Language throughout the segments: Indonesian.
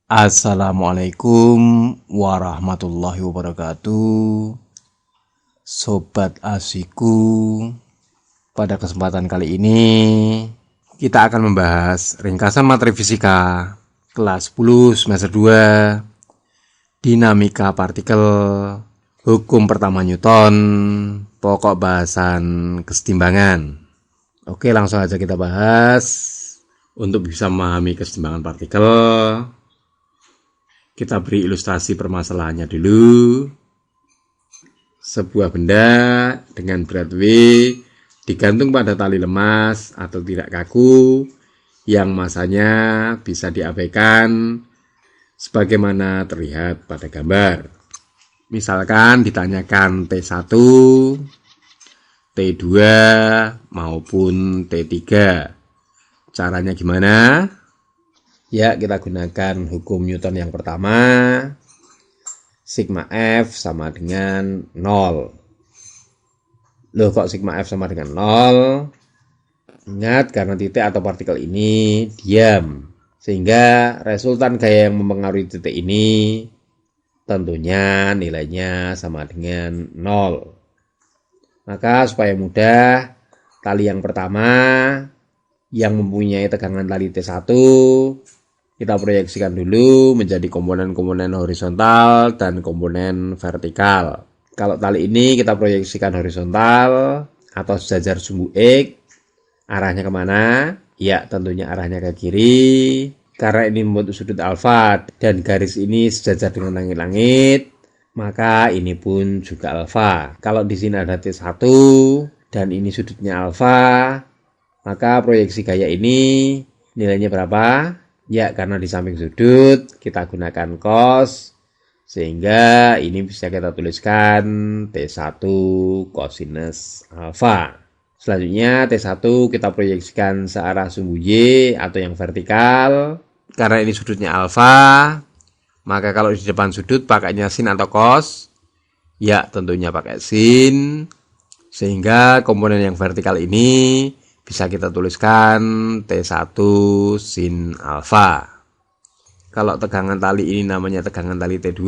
Assalamualaikum warahmatullahi wabarakatuh. Sobat Asiku, pada kesempatan kali ini kita akan membahas ringkasan materi fisika kelas 10 semester 2, dinamika partikel, hukum pertama Newton, pokok bahasan kesetimbangan. Oke, langsung aja kita bahas. Untuk bisa memahami kesetimbangan partikel, kita beri ilustrasi permasalahannya dulu. Sebuah benda dengan berat V digantung pada tali lemas atau tidak kaku yang masanya bisa diabaikan sebagaimana terlihat pada gambar. Misalkan ditanyakan T1, T2 maupun T3. Caranya gimana? Ya, kita gunakan hukum Newton yang pertama. Sigma F sama dengan 0. Loh, kok sigma F sama dengan 0? Ingat, karena titik atau partikel ini diam, sehingga resultan gaya yang mempengaruhi titik ini tentunya nilainya sama dengan 0. Maka supaya mudah, tali yang pertama yang mempunyai tegangan tali T1 kita proyeksikan dulu menjadi komponen-komponen horizontal dan komponen vertikal. Kalau tali ini kita proyeksikan horizontal atau sejajar sumbu X, arahnya kemana? Ya, tentunya arahnya ke kiri, karena ini membentuk sudut alfa dan garis ini sejajar dengan langit-langit, maka ini pun juga alfa. Kalau di sini ada T1 dan ini sudutnya alfa, maka proyeksi gaya ini nilainya berapa? Ya, karena di samping sudut kita gunakan cos, sehingga ini bisa kita tuliskan T1 cosinus alfa. Selanjutnya T1 kita proyeksikan searah sumbu Y atau yang vertikal. Karena ini sudutnya alfa, maka kalau di depan sudut pakainya sin atau cos? Ya, tentunya pakai sin, sehingga komponen yang vertikal ini bisa kita tuliskan T1 sin alfa. Kalau tegangan tali ini namanya tegangan tali T2,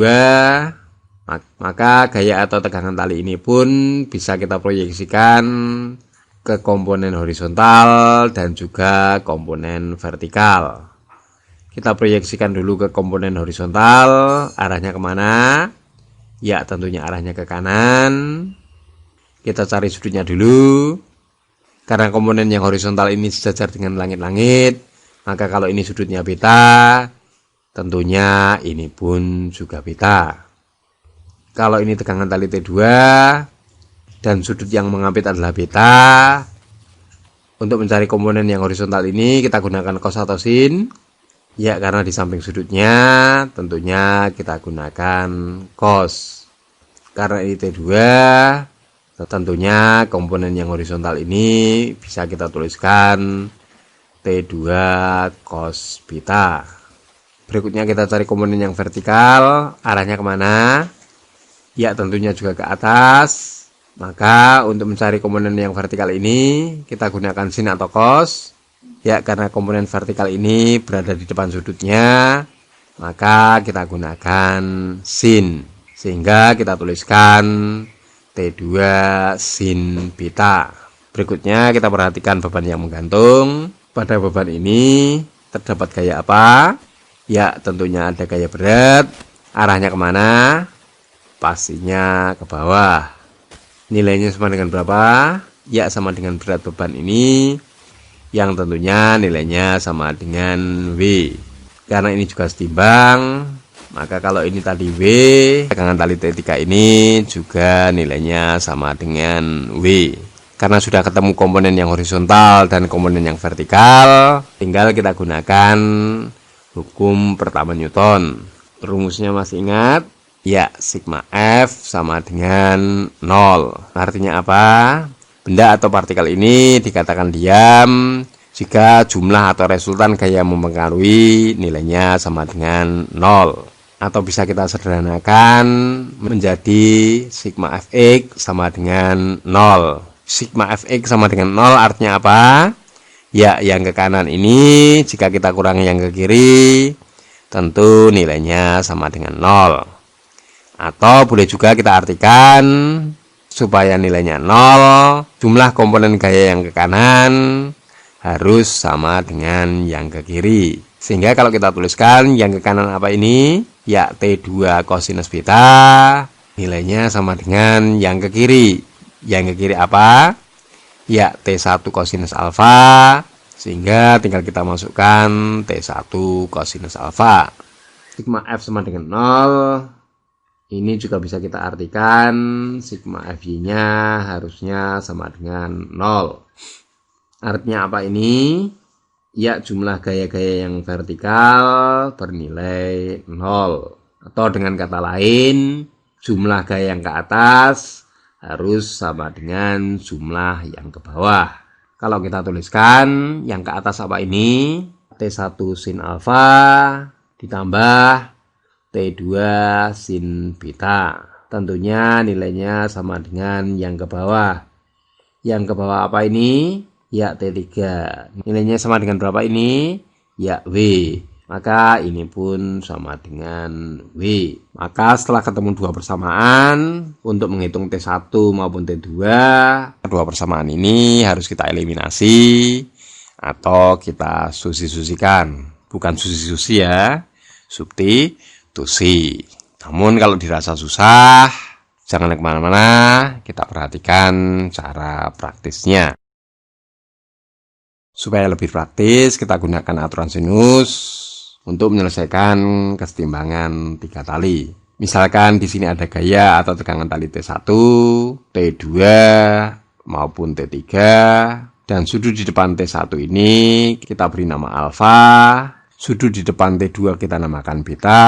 maka gaya atau tegangan tali ini pun bisa kita proyeksikan ke komponen horizontal dan juga komponen vertikal. Kita proyeksikan dulu ke komponen horizontal, arahnya kemana? Ya, tentunya arahnya ke kanan. Kita cari sudutnya dulu. Karena komponen yang horizontal ini sejajar dengan langit-langit, maka kalau ini sudutnya beta, tentunya ini pun juga beta. Kalau ini tegangan tali T2 dan sudut yang mengapit adalah beta, untuk mencari komponen yang horizontal ini kita gunakan cos atau sin. Ya, karena di samping sudutnya tentunya kita gunakan cos. Karena ini T2, tentunya komponen yang horizontal ini bisa kita tuliskan T2 cos beta. Berikutnya kita cari komponen yang vertikal, arahnya kemana? Ya, tentunya juga ke atas. Maka untuk mencari komponen yang vertikal ini kita gunakan sin atau cos. Ya, karena komponen vertikal ini berada di depan sudutnya, maka kita gunakan sin, sehingga kita tuliskan T2 sin beta. Berikutnya kita perhatikan beban yang menggantung. Pada beban ini terdapat gaya apa? Ya, tentunya ada gaya berat. Arahnya kemana? Pastinya ke bawah. Nilainya sama dengan berapa? Ya, sama dengan berat beban ini, yang tentunya nilainya sama dengan W. Karena ini juga setimbang, maka kalau ini tadi W, tegangan tali T3 ini juga nilainya sama dengan W. Karena sudah ketemu komponen yang horizontal dan komponen yang vertikal, tinggal kita gunakan hukum pertama Newton. Rumusnya masih ingat? Ya, sigma F sama dengan 0. Artinya apa? Benda atau partikel ini dikatakan diam jika jumlah atau resultan gaya mempengaruhi nilainya sama dengan 0. Atau bisa kita sederhanakan menjadi sigma Fx sama dengan 0. Sigma Fx sama dengan 0 artinya apa? Ya, yang ke kanan ini jika kita kurangi yang ke kiri, tentu nilainya sama dengan 0. Atau boleh juga kita artikan supaya nilainya 0, jumlah komponen gaya yang ke kanan harus sama dengan yang ke kiri. Sehingga kalau kita tuliskan yang ke kanan apa ini? Ya T2 kosinus beta, nilainya sama dengan yang ke kiri. Yang ke kiri apa? Ya T1 kosinus alfa, sehingga tinggal kita masukkan T1 kosinus alfa. Sigma F sama dengan 0. Ini juga bisa kita artikan sigma FY-nya harusnya sama dengan 0. Artinya apa ini? Ya jumlah gaya-gaya yang vertikal bernilai 0. Atau dengan kata lain, jumlah gaya yang ke atas harus sama dengan jumlah yang ke bawah. Kalau kita tuliskan yang ke atas apa ini? T1 sin alfa ditambah T2 sin beta. Tentunya nilainya sama dengan yang ke bawah. Yang ke bawah apa ini? Ya T3. Nilainya sama dengan berapa ini? Ya W. Maka ini pun sama dengan W. Maka setelah ketemu dua persamaan, untuk menghitung T1 maupun T2, kedua persamaan ini harus kita eliminasi atau kita susi-susikan. Bukan susi-susi ya, substitusi. Namun kalau dirasa susah, jangan kemana-mana, kita perhatikan cara praktisnya. Supaya lebih praktis, kita gunakan aturan sinus untuk menyelesaikan kesetimbangan 3 tali. Misalkan di sini ada gaya atau tegangan tali T1, T2 maupun T3, dan sudut di depan T1 ini kita beri nama alfa. Sudut di depan T2 kita namakan beta,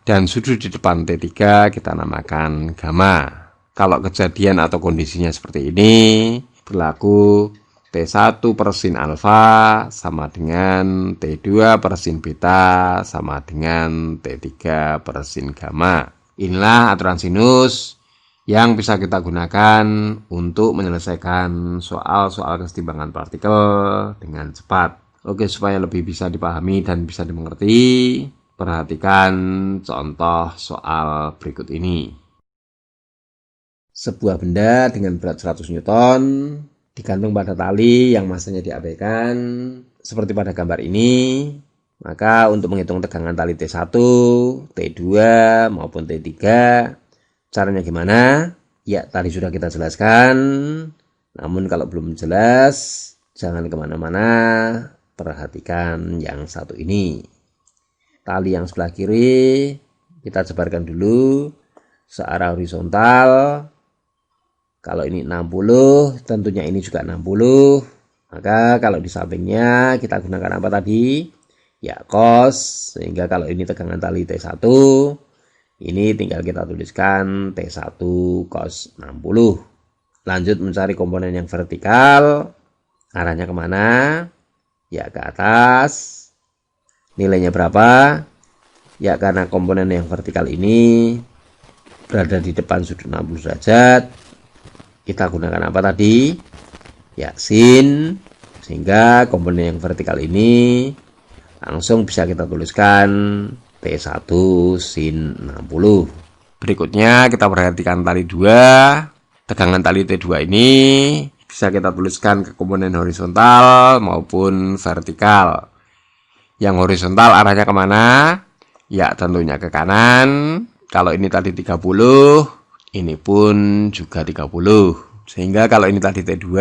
dan sudut di depan T3 kita namakan gamma. Kalau kejadian atau kondisinya seperti ini, berlaku T1 per sin alfa sama dengan T2 per sin beta sama dengan T3 per sin gamma. Inilah aturan sinus yang bisa kita gunakan untuk menyelesaikan soal-soal kesetimbangan partikel dengan cepat. Oke, supaya lebih bisa dipahami dan bisa dimengerti, perhatikan contoh soal berikut ini. Sebuah benda dengan berat 100 Newton digantung pada tali yang masanya diabaikan seperti pada gambar ini. Maka untuk menghitung tegangan tali T1, T2 maupun T3, caranya gimana? Ya, tadi sudah kita jelaskan. Namun kalau belum jelas, jangan kemana-mana. Perhatikan yang satu ini. Tali yang sebelah kiri kita sebarkan dulu searah horizontal. Kalau ini 60, tentunya ini juga 60. Maka kalau di sampingnya kita gunakan apa tadi? Ya cos. Sehingga kalau ini tegangan tali T1, ini tinggal kita tuliskan T1 cos 60. Lanjut mencari komponen yang vertikal. Arahnya kemana? Ya ke atas. Nilainya berapa? Ya karena komponen yang vertikal ini berada di depan sudut 60 derajat, kita gunakan apa tadi? Ya sin. Sehingga komponen yang vertikal ini langsung bisa kita tuliskan T1 sin 60. Berikutnya kita perhatikan tali 2. Tegangan tali T2 ini bisa kita tuliskan ke komponen horizontal maupun vertikal. Yang horizontal arahnya kemana? Ya tentunya ke kanan. Kalau ini tadi 30, ini pun juga 30. Sehingga kalau ini tadi T2,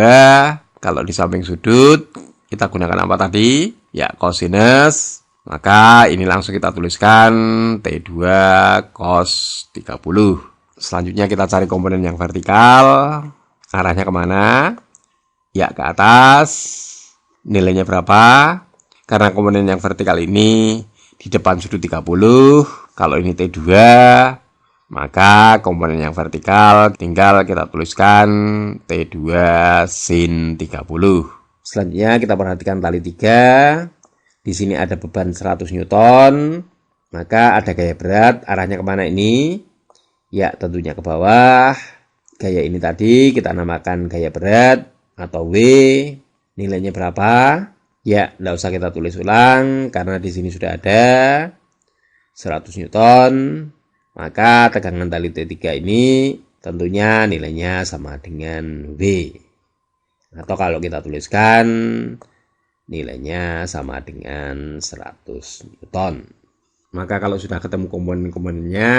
kalau di samping sudut, kita gunakan apa tadi? Ya kosinus. Maka ini langsung kita tuliskan T2 cos 30. Selanjutnya kita cari komponen yang vertikal. Arahnya kemana? Ya ke atas. Nilainya berapa? Karena komponen yang vertikal ini di depan sudut 30. Kalau ini T2, maka komponen yang vertikal tinggal kita tuliskan T2 sin 30. Selanjutnya kita perhatikan tali 3. Di sini ada beban 100 Newton. Maka ada gaya berat. Arahnya kemana ini? Ya tentunya ke bawah. Gaya ini tadi kita namakan gaya berat atau W. Nilainya berapa? Ya, tidak usah kita tulis ulang karena di sini sudah ada. 100 Newton, maka tegangan tali T3 ini tentunya nilainya sama dengan W. Atau kalau kita tuliskan nilainya sama dengan 100 Newton. Maka kalau sudah ketemu komponen-komponennya,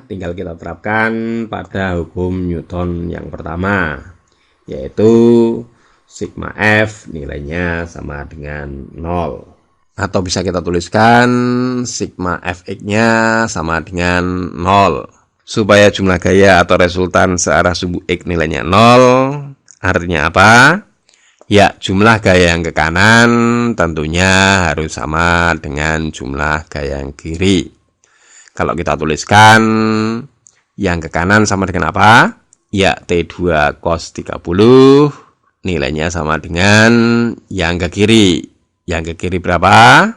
tinggal kita terapkan pada hukum Newton yang pertama, yaitu sigma F nilainya sama dengan 0. Atau bisa kita tuliskan sigma Fx-nya sama dengan 0. Supaya jumlah gaya atau resultan searah sumbu X nilainya 0, artinya apa? Ya, jumlah gaya yang ke kanan tentunya harus sama dengan jumlah gaya yang kiri. Kalau kita tuliskan yang ke kanan sama dengan apa? Ya, T2 cos 30 nilainya sama dengan yang ke kiri. Yang ke kiri berapa?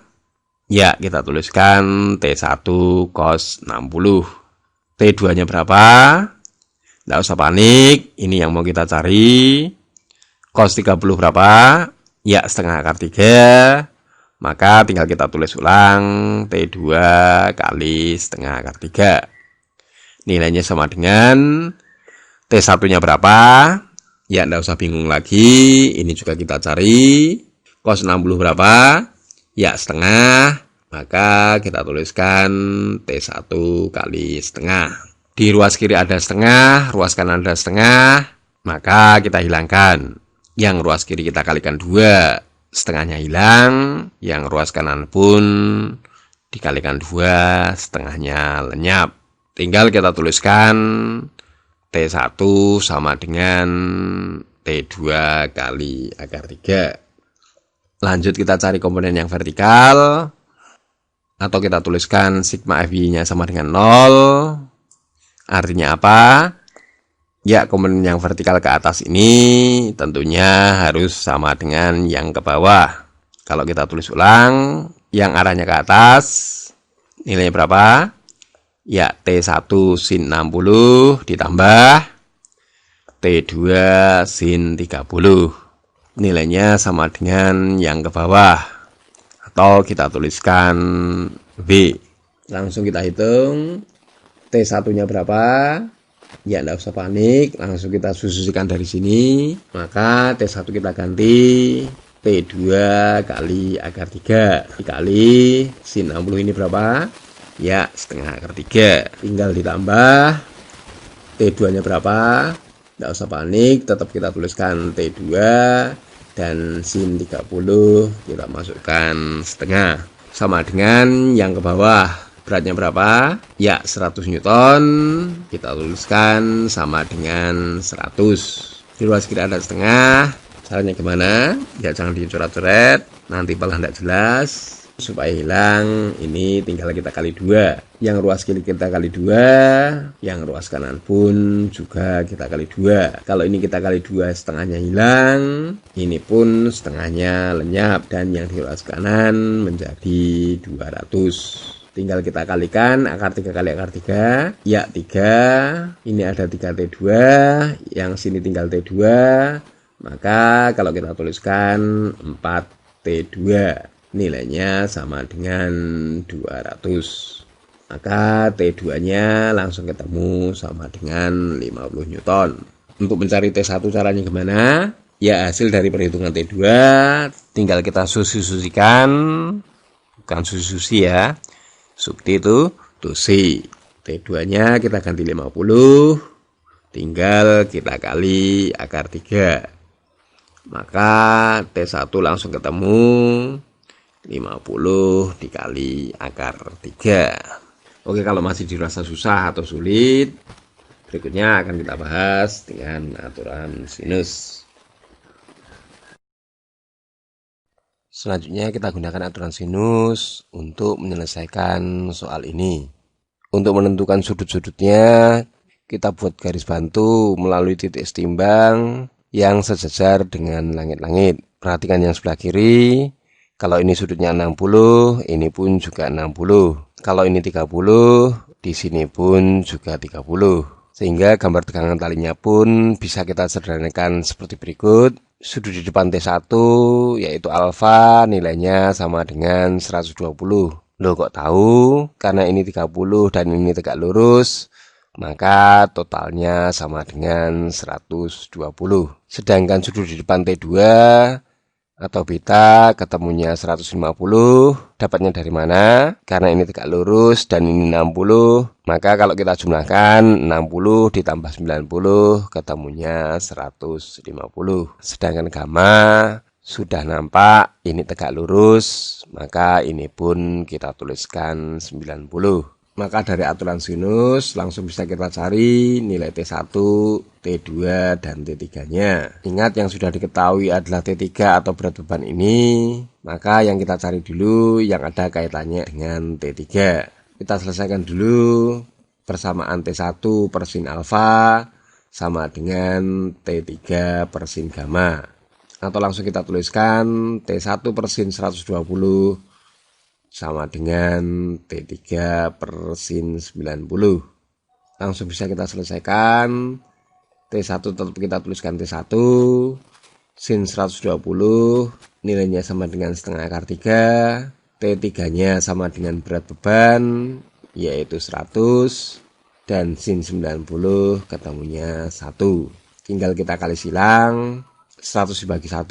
Ya, kita tuliskan T1 cos 60. T2-nya berapa? Tidak usah panik, ini yang mau kita cari. Cos 30 berapa? Ya, setengah akar 3. Maka tinggal kita tulis ulang T2 kali setengah akar 3. Nilainya sama dengan T1-nya berapa? Ya, tidak usah bingung lagi. Ini juga kita cari. Cos 60 berapa? Ya, setengah. Maka kita tuliskan T1 kali setengah. Di ruas kiri ada setengah, ruas kanan ada setengah. Maka kita hilangkan. Yang ruas kiri kita kalikan 2, setengahnya hilang. Yang ruas kanan pun dikalikan 2, setengahnya lenyap. Tinggal kita tuliskan T1 sama dengan T2 kali akar 3. Lanjut kita cari komponen yang vertikal. Atau kita tuliskan sigma FY-nya sama dengan 0. Artinya apa? Ya, komponen yang vertikal ke atas ini tentunya harus sama dengan yang ke bawah. Kalau kita tulis ulang, yang arahnya ke atas, nilainya berapa? Ya, T1 sin 60 ditambah T2 sin 30. Nilainya sama dengan yang ke bawah. Atau kita tuliskan B. Langsung kita hitung. T1-nya berapa? Ya, tidak usah panik, langsung kita susukan dari sini. Maka T1 kita ganti T2 kali akar 3 dikali sin 60 ini berapa? Ya, setengah akar 3. Tinggal ditambah T2 nya berapa? Tidak usah panik, tetap kita tuliskan T2 dan sin 30 kita masukkan setengah. Sama dengan yang ke bawah. Beratnya berapa? Ya, 100 Newton. Kita tuliskan sama dengan 100. Di ruas kiri ada setengah. Caranya gimana? Ya, jangan dicoret-coret. Nanti malah tidak jelas. Supaya hilang, ini tinggal kita kali 2. Yang ruas kiri kita kali 2. Yang ruas kanan pun juga kita kali 2. Kalau ini kita kali 2, setengahnya hilang. Ini pun setengahnya lenyap. Dan yang di ruas kanan menjadi 200. Tinggal kita kalikan akar 3 kali akar 3. Ya, 3. Ini ada 3T2. Yang sini tinggal T2. Maka kalau kita tuliskan 4T2. Nilainya sama dengan 200. Maka T2-nya langsung ketemu sama dengan 50 Newton. Untuk mencari T1 caranya gimana? Ya, hasil dari perhitungan T2 tinggal kita sususikan. Bukan sususi ya. Sukti itu tusi. T2-nya kita ganti 50. Tinggal kita kali akar 3. Maka T1 langsung ketemu 50 dikali akar 3. Oke, kalau masih dirasa susah atau sulit, berikutnya akan kita bahas dengan aturan sinus. Selanjutnya kita gunakan aturan sinus untuk menyelesaikan soal ini. Untuk menentukan sudut-sudutnya, kita buat garis bantu melalui titik setimbang yang sejajar dengan langit-langit. Perhatikan yang sebelah kiri. Kalau ini sudutnya 60, ini pun juga 60. Kalau ini 30, di sini pun juga 30. Sehingga gambar tegangan talinya pun bisa kita sederhanakan seperti berikut. Sudut di depan T1 yaitu alfa nilainya sama dengan 120. Loh kok tahu? Karena ini 30 dan ini tegak lurus, maka totalnya sama dengan 120. Sedangkan sudut di depan T2 atau beta ketemunya 150. Dapatnya dari mana? Karena ini tegak lurus dan ini 60. Maka kalau kita jumlahkan 60 ditambah 90 ketemunya 150. Sedangkan gamma sudah nampak ini tegak lurus, maka ini pun kita tuliskan 90. Maka dari aturan sinus langsung bisa kita cari nilai T1, T2, dan T3-nya. Ingat yang sudah diketahui adalah T3 atau berat beban ini, maka yang kita cari dulu yang ada kaitannya dengan T3. Kita selesaikan dulu persamaan T1 per sin alfa sama dengan T3 per sin gamma. Atau langsung kita tuliskan T1 per sin 120 sama dengan T3 per sin 90. Langsung bisa kita selesaikan. T1 tetap kita tuliskan T1. Sin 120 nilainya sama dengan setengah akar 3. T3-nya sama dengan berat beban, yaitu 100. Dan sin 90 ketemunya 1. Tinggal kita kali silang. 100 dibagi 1,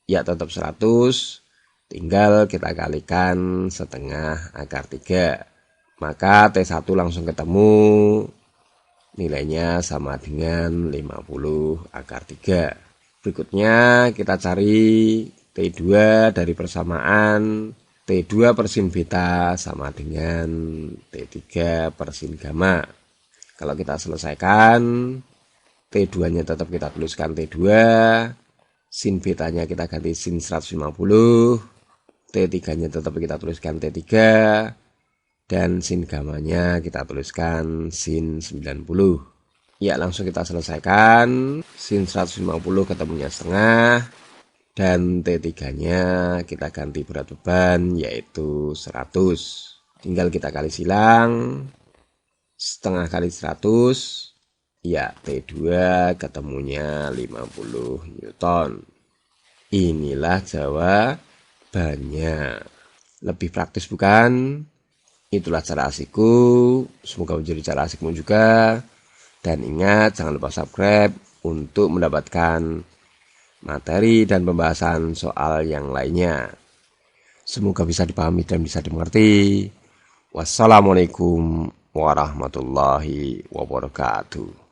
ya tetap 100. Tinggal kita kalikan setengah akar 3. Maka T1 langsung ketemu. Nilainya sama dengan 50 akar 3. Berikutnya kita cari T2 dari persamaan T2 per sin beta sama dengan T3 per sin gamma. Kalau kita selesaikan, T2-nya tetap kita tuliskan T2. Sin betanya kita ganti sin 150. T3-nya tetap kita tuliskan T3, dan sin gamanya kita tuliskan sin 90. Ya, langsung kita selesaikan. Sin 150 ketemunya setengah, dan T3-nya kita ganti berat beban, yaitu 100. Tinggal kita kali silang. Setengah kali 100, ya T2 ketemunya 50 Newton. Inilah jawabannya. Lebih praktis bukan? Itulah cara asikku. Semoga menjadi cara asikmu juga. Dan ingat, jangan lupa subscribe untuk mendapatkan materi dan pembahasan soal yang lainnya. Semoga bisa dipahami dan bisa dimengerti. Wassalamualaikum warahmatullahi wabarakatuh.